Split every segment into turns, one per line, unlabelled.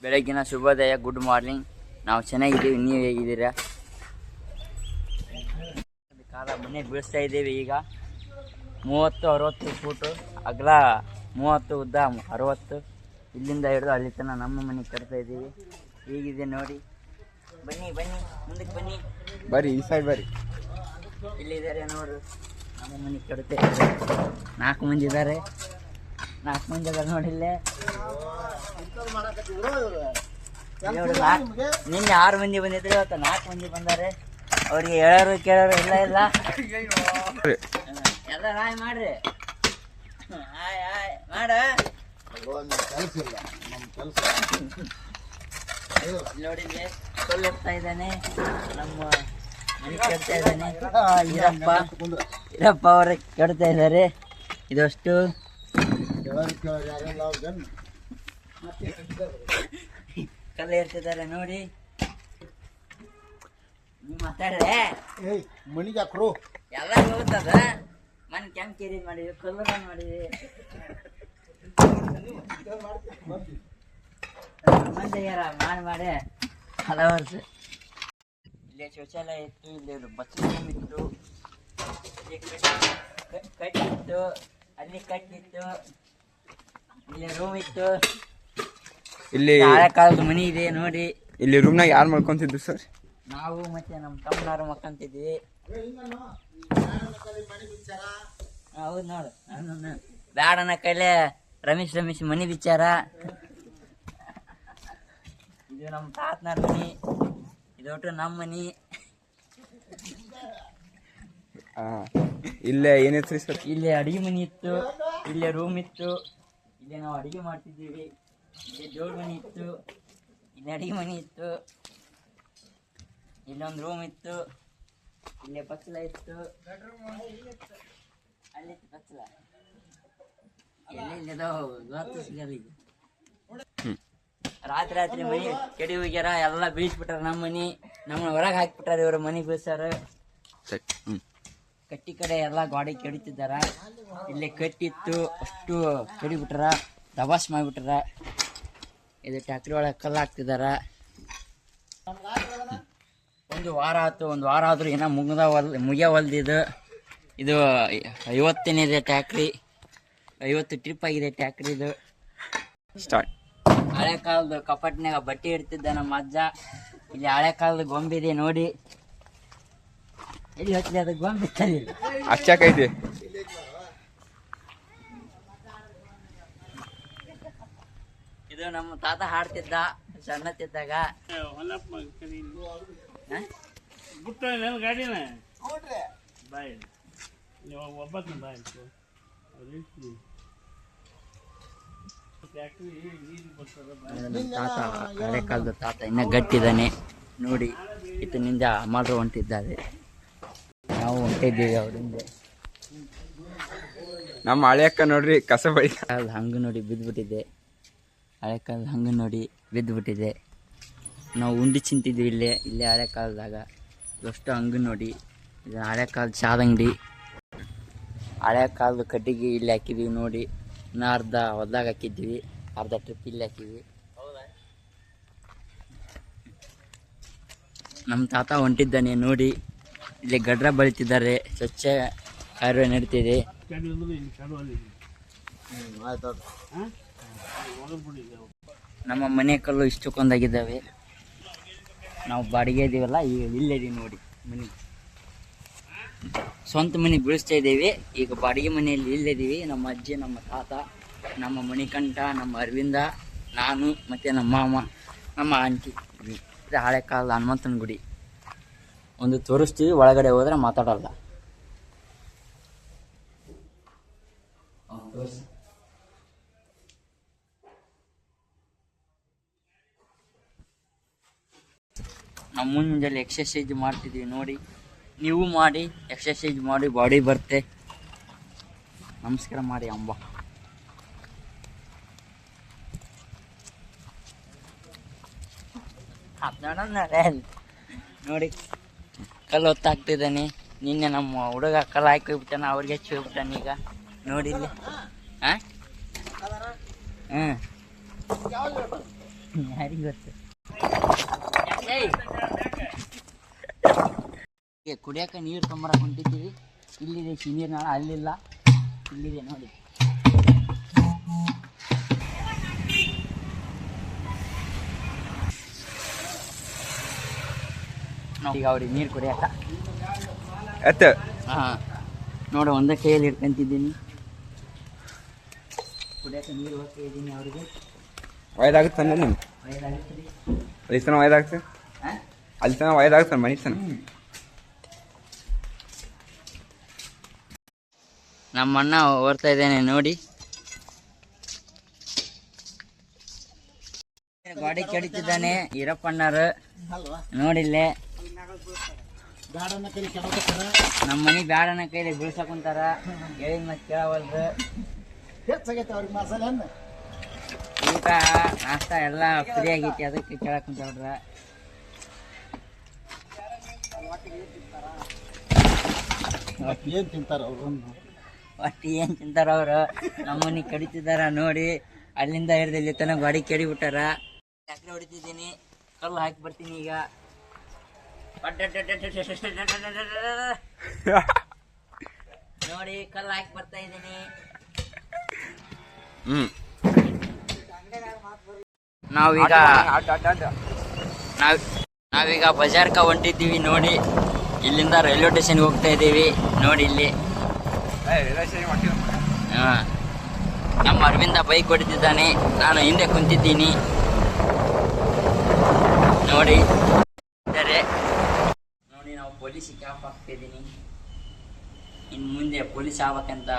ಬೆಳಗ್ಗಿನ ಶುಭೋದಯ, good morning. ನಾವು ಚೆನ್ನಾಗಿದ್ದೀವಿ, ನೀವು ಹೇಗಿದ್ದೀರಾ? ಕಾಲ ಮನೆ ಬೀಳಿಸ್ತಾ ಇದ್ದೀವಿ. ಈಗ 30-60 ಫೂಟು ಅಗಲ, 30 ಉದ್ದ, 60 ಇಲ್ಲಿಂದ ಹಿಡಿದು ಅಲ್ಲಿ ತನಕ ನಮ್ಮ ಮನೆ ಕಟ್ತಾ ಇದ್ದೀವಿ. ಹೀಗಿದೆ ನೋಡಿ. ಬನ್ನಿ ಬನ್ನಿ, ಮುಂದಕ್ಕೆ ಬನ್ನಿ,
ಬರ್ರಿ ಈ ಸೈಡ್ ಬರ್ರಿ.
ಇಲ್ಲಿದ್ದಾರೆ ನೋಡು, ನಮ್ಮ ಮನೆ ಕಟ್ತಾ ಇದ್ದಾರೆ. 4 ಮಂದಿ ಇದ್ದಾರೆ, 4 ಮಂದಿ ಅದಾರೆ ನೋಡಿಲ್ಲೇ. ನಿನ್ನೆ 6 ಮಂದಿ ಬಂದಿದ್ರು, ಇವತ್ತು 4 ಮಂದಿ ಬಂದಾರೆ. ಅವ್ರಿಗೆ ಹೇಳೋರು ಕೇಳೋರು ಇಲ್ಲ ಎಲ್ಲ ಹಾಯ್ ಮಾಡ್ರಿ. ಹಾಯ್ ಮಾಡ ನೋಡಿ, ಸೊಳ್ಳು ಹೋಗ್ತಾ ಇದ್ದಾನೆ, ನಮ್ಮ ಮನೆ ಕೆಡ್ತಾ ಇದ್ದಾನೆ. ಇರಪ್ಪ ಅವ್ರ ಕೆಡ್ತಾ ಇದ್ದಾರೆ. ಇದಷ್ಟು ಕಲ್ಲು ಇರ್ತಿದ್ದಾರೆ ನೋಡಿ. ನೀವು ಮಾತಾಡ್ರೆ
ಮನಿಗೆ ಹಾಕ್ರು
ಎಲ್ಲ ಹೋಗ್ತದ. ಮನೆ ಕೆಂಪ್ ಕೇರಿ ಮಾಡಿದ್ವಿ, ಕಲ್ಲು ಮಾಡಿದ್ವಿ. ಮಂದಿಗಾರ ಮಾಡಿ ಹಲವಾರು. ಇಲ್ಲಿ ಶೌಚಾಲಯ ಇತ್ತು, ಇಲ್ಲಿ ಬಚ್ಚಲು ಇತ್ತು, ಕಟ್ಟಿತ್ತು, ಅಲ್ಲಿ ಕಟ್ಟಿತ್ತು, ಇಲ್ಲಿ ರೂಮ್ ಇತ್ತು.
ಇಲ್ಲಿ
ಹಳೆ ಕಾಲದ ಮನಿ ಇದೆ ನೋಡಿ.
ಇಲ್ಲಿ ರೂಮ್ನಾಗ ಯಾರು ಮಾಡ್ಕೊಂತಿದ್ರು ಸರ್?
ನಾವು ಮತ್ತೆ ನಮ್ಮ ತಮ್ಮನವರು ಮಕ್ಕಂತಿದ್ವಿ. ಹೌದು ನೋಡು, ಬ್ಯಾಡನ ಕೈಲೆ ರಮೇಶ್ ಮನಿ ವಿಚಾರ. ಇದು ನಮ್ಮ ತಾತನವ್ರ ಮನಿ, ಇದೊಟ್ಟು ನಮ್ಮ ಮನಿ.
ಇಲ್ಲೇ ಏನಿತ್ತು ಸರ್?
ಇಲ್ಲಿ ಅಡಿಗೆ ಮನಿ ಇತ್ತು, ಇಲ್ಲೇ ರೂಮ್ ಇತ್ತು, ಇಲ್ಲೇ ನಾವು ಅಡಿಗೆ ಮಾಡ್ತಿದ್ದೀವಿ. ಇಲ್ಲಿ ಜೋಡ್ ಮನಿ ಇತ್ತು, ಇಲ್ಲಿ ಅಡಿಗೆ ಮನಿ ಇತ್ತು, ಇಲ್ಲೊಂದು ರೂಮ್ ಇತ್ತು, ಇಲ್ಲೇ ಬಚ್ಚಲ ಇತ್ತು, ಅಲ್ಲಿ ಬಚ್ಚಲ ಎಲ್ಲಿ ರಾತ್ರಿ ಮನಿ ಕೆಡಿ ಹೋಗ್ಯಾರ, ಎಲ್ಲ ಬೀಳ್ಸ್ಬಿಟ್ಟಾರ. ನಮ್ಮ ಮನಿ ನಮ್ಮನ್ನ ಹೊರಗೆ ಹಾಕ್ಬಿಟ್ಟಾರ. ಇವ್ರ ಮನಿ ಬೀಳ್ಸಾರ. ಕಟ್ಟಿ ಕಡೆ ಎಲ್ಲ ಗಾಡಿ ಕೆಡಿತಿದ್ದಾರ. ಇಲ್ಲೇ ಕಟ್ಟಿತ್ತು, ಅಷ್ಟು ಕೆಡಿಬಿಟ್ಟಾರ, ದಬಾಸ್ ಮಾಡಿಬಿಟ್ಟಾರ. ಇದು ಟ್ಯಾಕ್ಟ್ರಿ ಒಳಗೆ ಕಲ್ಲು ಹಾಕ್ತಿದಾರ. ಒಂದು ವಾರ ಆದ್ರೂ ಏನೋ ಮುಗಿಯವಲ್ದಿದು. ಇದು 50ನೇದೇ ಟ್ಯಾಕ್ಟ್ರಿ, 50 ಟ್ರಿಪ್ ಆಗಿದೆ ಟ್ಯಾಕ್ಟ್ರಿದು.
ಸ್ಟಾರ್ಟ್.
ಹಳೆ ಕಾಲದ ಕಪಾಟ್ನಾಗ ಬಟ್ಟೆ ಇಡ್ತಿದ್ದ ನಮ್ಮ ಅಜ್ಜ. ಇಲ್ಲಿ ಹಳೆ ಕಾಲದ ಗೊಂಬೆ ಇದೆ ನೋಡಿ. ಎಲ್ಲಿ ಹಚ್ಚಲಿ ಅದು ಗೊಂಬೆ?
ಹಚ್ಚಕೈತಿ.
ಇದು ನಮ್ಮ ತಾತ ಹಾಡ್ತಿದ್ದ ಸಣ್ಣತ್ತಿದ್ದಾಗ. ತಾತ ಹಳೆ ಕಾಲದ ತಾತ ಇನ್ನ ಗಟ್ಟಿದ್ದಾನೆ ನೋಡಿ. ಈತನಿಂದ ಅಮರು ಹೊಂಟಿದ್ದಾರೆ, ನಾವು ಹೊಂಟಿದ್ದೀವಿ ಅವರಿಂದ.
ನಮ್ಮ ಹಳೆ ಅಕ್ಕ ನೋಡ್ರಿ ಕಸ ಬಳಿ
ಹಂಗ ನೋಡಿ ಬಿದ್ದುಬಿಟ್ಟಿದೆ. ಹಳೆ ಕಾಲದ ಹಂಗ ನೋಡಿ ಬಿದ್ದುಬಿಟ್ಟಿದೆ. ನಾವು ಉಂಡಿ ಚಿಂತಿದ್ವಿ ಇಲ್ಲೇ ಹಳೆ ಕಾಲದಾಗ. ಎಷ್ಟು ಹಂಗ ನೋಡಿ. ಇದು ಹಳೆ ಕಾಲದ ಚಾದ ಅಂಗಡಿ. ಹಳೆ ಕಾಲದ ಕಡ್ಡಿಗೆ ಇಲ್ಲಿ ಹಾಕಿದ್ವಿ ನೋಡಿ. ಇನ್ನು ಅರ್ಧ ಹೊಲ್ದಾಗ ಹಾಕಿದ್ವಿ, ಅರ್ಧ ಟ್ರಿಪ್ ಇಲ್ಲಿ ಹಾಕಿದ್ವಿ. ನಮ್ಮ ತಾತ ಹೊಂಟಿದ್ದಾನೆ ನೋಡಿ. ಇಲ್ಲಿ ಗಡ್ರ ಬೆಳಿತಿದ್ದಾರೆ, ಸ್ವಚ್ಛ ಕಾರ್ಯ ನಡೀತಿದೆ. ನಮ್ಮ ಮನೆ ಕಲ್ಲು ಇಷ್ಟಕ್ಕೊಂದಾಗಿದ್ದಾವೆ. ನಾವು ಬಾಡಿಗೆ ಇದೀವಲ್ಲ, ಈಗ ಇಲ್ಲಿದ್ದೀವಿ ನೋಡಿ ಮನೆ. ಸ್ವಂತ ಮನೆ ಬೀಳಿಸ್ತಾ ಇದ್ದೀವಿ. ಈಗ ಬಾಡಿಗೆ ಮನೆಯಲ್ಲಿ ಇಲ್ಲಿದ್ದೀವಿ. ನಮ್ಮ ಅಜ್ಜಿ, ನಮ್ಮ ತಾತ, ನಮ್ಮ ಮಣಿಕಂಠ, ನಮ್ಮ ಅರವಿಂದ, ನಾನು ಮತ್ತು ನಮ್ಮ ಮಾಮ, ನಮ್ಮ ಆಂಟಿ. ಇದು ಹಳೆ ಕಾಲದ ಹನುಮಂತನ ಗುಡಿ. ಒಂದು ತೋರಿಸ್ತೀವಿ, ಒಳಗಡೆ ಹೋದ್ರೆ ಮಾತಾಡಲ್ಲ. ನಾವು ಮುಂಜಾನೆ ಎಕ್ಸರ್ಸೈಜ್ ಮಾಡ್ತಿದ್ದೀವಿ ನೋಡಿ. ನೀವು ಮಾಡಿ, ಎಕ್ಸರ್ಸೈಜ್ ಮಾಡಿ, ಬಾಡಿ ಬರುತ್ತೆ. ನಮಸ್ಕಾರ ಮಾಡಿ ಅಂಬ. ನೋಡಿ, ಕಲ್ಲು ಹೊತ್ತಾಗ್ತಿದ್ದಾನೆ. ನಿನ್ನೆ ನಮ್ಮ ಹುಡುಗ ಕಲ್ಲು ಹಾಕಿ ಹೋಗ್ಬಿಟ್ಟಾನ, ಅವ್ರಿಗೆ ಹೆಚ್ಚು ಹೋಗ್ಬಿಟ್ಟಾನ. ಈಗ ನೋಡಿ ಇಲ್ಲಿ. ಯಾರಿಗೆ ಗೊತ್ತು. ಕುಡಿಯೋಕೆ ನೀರು ತೊಂಬರಕ್ಕೆ ಹೊಂಟಿದ್ದೀವಿ. ಇಲ್ಲಿದೆ ನೀರಿನಾಳ, ಅಲ್ಲಿಲ್ಲ, ಇಲ್ಲಿದೆ ನೋಡಿ. ಈಗ ಅವ್ರಿಗೆ ನೀರು ಕುಡಿಯಕ್ಕ ಹಾಂ ನೋಡು, ಒಂದೇ ಕೈಯಲ್ಲಿ ಇಟ್ಕೊಂತಿದ್ದೀನಿ. ಕುಡಿಯೋಕೆ ನೀರು ಹೋಗ್ತಾ ಇದ್ದೀನಿ ಅವ್ರಿಗೆ.
ಒಯ್ದಾಗುತ್ತೆ ನೀನು
ವಯದಾಗುತ್ತೆ ರೀ.
ಅಲ್ಲಿ ತನ ಒಯ್ದಾಗ್ತದೆ,
ಹಾಂ
ಅಲ್ಲಿ ತನ ಒಯ್ದಾಗ್ತಾನೆ ಮನೆ ತನ.
ನಮ್ಮ ಅಣ್ಣ ಓಡ್ತಾ ಇದ್ದೇನೆ ನೋಡಿ. ಗಾಡಿ ಕೆಡಿತಿದ್ದಾನೆ ಈರಪ್ಪಣ್ಣರು ನೋಡಿಲ್ಲೇ. ನಮ್ಮ ಮನೆ ಬ್ಯಾಡನ ಕೈಲಿ ಬೀಳ್ಸಕೊಂತಾರ, ಹೇಳಿದ ಮತ್ತೆ ಕೇಳವಲ್ರು. ಊಟ ನಾಷ್ಟ ಎಲ್ಲ ಫ್ರೀ ಆಗೈತಿ, ಅದಕ್ಕೆ ಕೇಳಕ್ ಕುಂತವ್ರ.
ಏನು ತಿಂತಾರ ಅವರು,
ಒಟ್ಟು ಏನು ತಿಂತಾರ ಅವರು. ನಮ್ಮನೆ ಕಡಿತಿದಾರ ನೋಡಿ. ಅಲ್ಲಿಂದ ಹಿಡಿದು ಇಲ್ಲಿ ತನಕ ಗಾಡಿ ಕೆಡಿಬಿಟ್ಟಾರ. ಟ್ಯಾಕ್ಟ್ರಿ ಹೊಡಿತಿದ್ದೀನಿ, ಕಲ್ಲು ಹಾಕಿ ಬರ್ತೀನಿ ಈಗ. ನೋಡಿ ಕಲ್ಲು ಹಾಕಿ ಬರ್ತಾ ಇದ್ದೀನಿ. ನಾವೀಗ ಬಜಾರ್ಕ ಹೊಂಟಿದ್ದೀವಿ ನೋಡಿ. ಇಲ್ಲಿಂದ ರೈಲ್ವೆ ಸ್ಟೇಷನ್ಗೆ ಹೋಗ್ತಾ ಇದ್ದೀವಿ ನೋಡಿ. ಇಲ್ಲಿ ನಮ್ಮ ಅರವಿಂದ ಬೈಕ್ ಹೊಡಿತಿದ್ದಾನೆ, ನಾನು ಹಿಂದೆ ಕುಂತಿದ್ದೀನಿ ನೋಡಿ. ನೋಡಿ ನಾವು ಪೊಲೀಸಿಗೆ ಕ್ಯಾಪ್ ಹಾಕ್ತಿದ್ದೀನಿ. ಇನ್ನು ಮುಂದೆ ಪೊಲೀಸ್ ಆಗ್ಬೇಕಂತ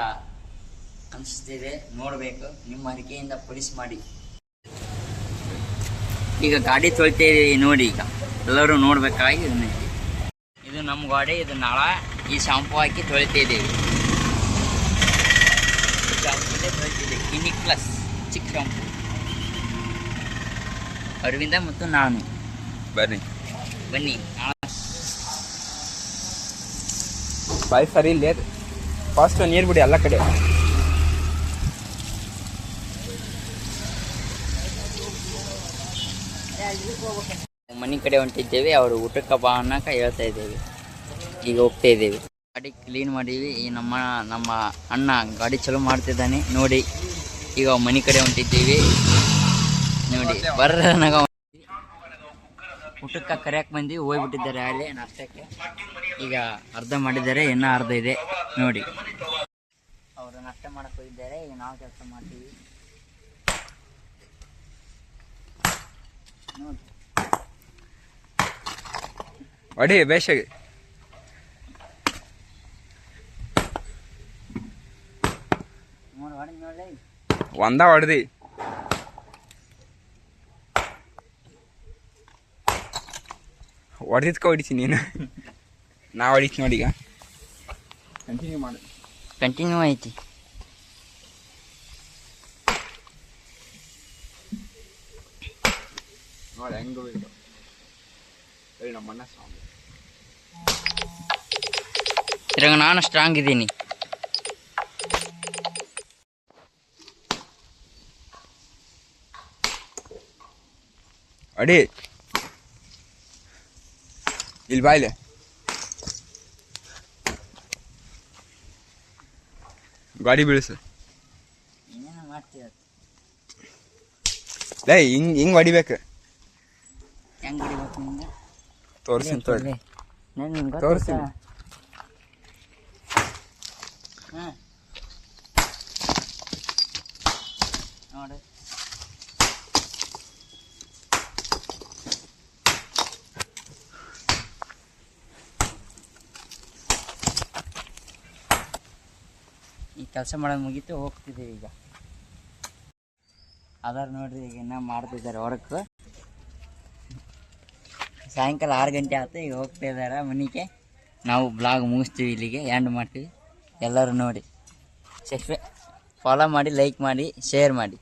ಅನಿಸ್ತಿದೆ, ನೋಡಬೇಕು. ನಿಮ್ಮ ಅರಿಕೆಯಿಂದ ಪೊಲೀಸ್ ಮಾಡಿ. ಈಗ ಗಾಡಿ ತೊಳಿತಾ ಇದೀವಿ ನೋಡಿ. ಈಗ ಎಲ್ಲರೂ ನೋಡ್ಬೇಕಾಗಿ ಇದು ನಮ್ಮ ಗಾಡಿ, ಇದು ನಾಳ. ಈ ಶಾಂಪು ಹಾಕಿ ತೊಳಿತಾ ಇದ್ದೀವಿ. ಶಾಂಪುದೇ ತೊಳಿತಿದ್ದೀವಿ, ಕ್ಲಿನಿಕ್ ಪ್ಲಸ್ ಚಿಕ್ಕ ಶಾಂಪು. ಅರವಿಂದ ಮತ್ತು ನಾನು ಬನ್ನಿ.
ಬಾಯ್ ಸರಿ ಇಲ್ಲೇ ಫಾಸ್ಟ್ ನೀರು ಬಿಡಿ ಎಲ್ಲ ಕಡೆ.
ಮನೆ ಕಡೆ ಹೊಂಟಿದ್ದೇವೆ. ಅವರು ಊಟಕ್ಕೆ ಬಾ ಅನ್ನಕ ಹೇಳ್ತಾ ಇದ್ದೇವೆ. ಈಗ ಹೋಗ್ತಾ ಇದ್ದೇವೆ. ಗಾಡಿ ಕ್ಲೀನ್ ಮಾಡೀವಿ. ಈ ನಮ್ಮ ಅಣ್ಣ ಗಾಡಿ ಚಲೋ ಮಾಡ್ತಿದ್ದಾನೆ ನೋಡಿ. ಈಗ ಮನೆ ಕಡೆ ಹೊಂಟಿದ್ದೀವಿ ನೋಡಿ. ಬರ್ರನಾಗ ಊಟಕ್ಕೆ ಕರೆಯಕ್ಕೆ ಬಂದು ಹೋಗ್ಬಿಟ್ಟಿದ್ದಾರೆ ಅಲ್ಲಿ ನಾಷ್ಟಕ್ಕೆ. ಈಗ ಅರ್ಧ ಮಾಡಿದ್ದಾರೆ, ಇನ್ನೂ ಅರ್ಧ ಇದೆ ನೋಡಿ. ಅವರು ನಾಷ್ಟ ಮಾಡಕ್ಕೆ ಹೋಗಿದ್ದಾರೆ, ಈಗ ನಾವು ಕೆಲಸ ಮಾಡ್ತೀವಿ ನೋಡಿ.
ಅಡಿ ಬೇಷಾಗಿ ಒಂದ ಹೊಡೆದಿ. ಹೊಡೆದಿದ್ಕ ಹೊಡಿತೀನಿ ನೀನು. ನಾ ಹೊಡಿತೀನಿ ನೋಡಿ. ಈಗ ಕಂಟಿನ್ಯೂ ಮಾಡು.
ಕಂಟಿನ್ಯೂ ಐತಿ.
ನೋಡಿ ಹೆಂಗ ನಮ್ಮಣ್ಣ ಸ್ಟ್ರಾಂಗ್.
ಇದ್ರಾಗ ನಾನು ಸ್ಟ್ರಾಂಗ್ ಇದ್ದೀನಿ.
ಅಡಿ ಇಲ್ಲಿ ಬಾಯ್ಲೆ. ಗಾಡಿ ಬೀಳಿಸು.
ಏನೇನು ಮಾಡ್ತೀವಿ
ಲೇ, ಹಿಂಗ್ ಹೊಡಿಬೇಕು.
ಹೆಂಗ್ ಹೊಡಿಬೇಕು ನಿಂಗೆ
ತೋರಿಸಿ
ತೋರಿಸಿ. ಹಾಂ ನೋಡು. ಈ ಕೆಲಸ ಮಾಡೋದು ಮುಗೀತು, ಹೋಗ್ತಿದ್ದೀವಿ ಈಗ. ಅದಾರ ನೋಡ್ರಿ, ಈಗ ಇನ್ನೂ ಮಾಡ್ತಿದ್ದಾರೆ ಹೊರಕ್ಕೆ. ಸಾಯಂಕಾಲ 6 ಗಂಟೆ ಆಯ್ತು. ಈಗ ಹೋಗ್ತಾ ಇದ್ದಾರೆ ಮನೆಗೆ. ನಾವು ಬ್ಲಾಗ್ ಮುಗಿಸ್ತೀವಿ, ಇಲ್ಲಿಗೆ ಎಂಡ್ ಮಾಡ್ತೀವಿ. ಎಲ್ಲರೂ ನೋಡಿ, ಫಾಲೋ ಮಾಡಿ, ಲೈಕ್ ಮಾಡಿ, ಶೇರ್ ಮಾಡಿ.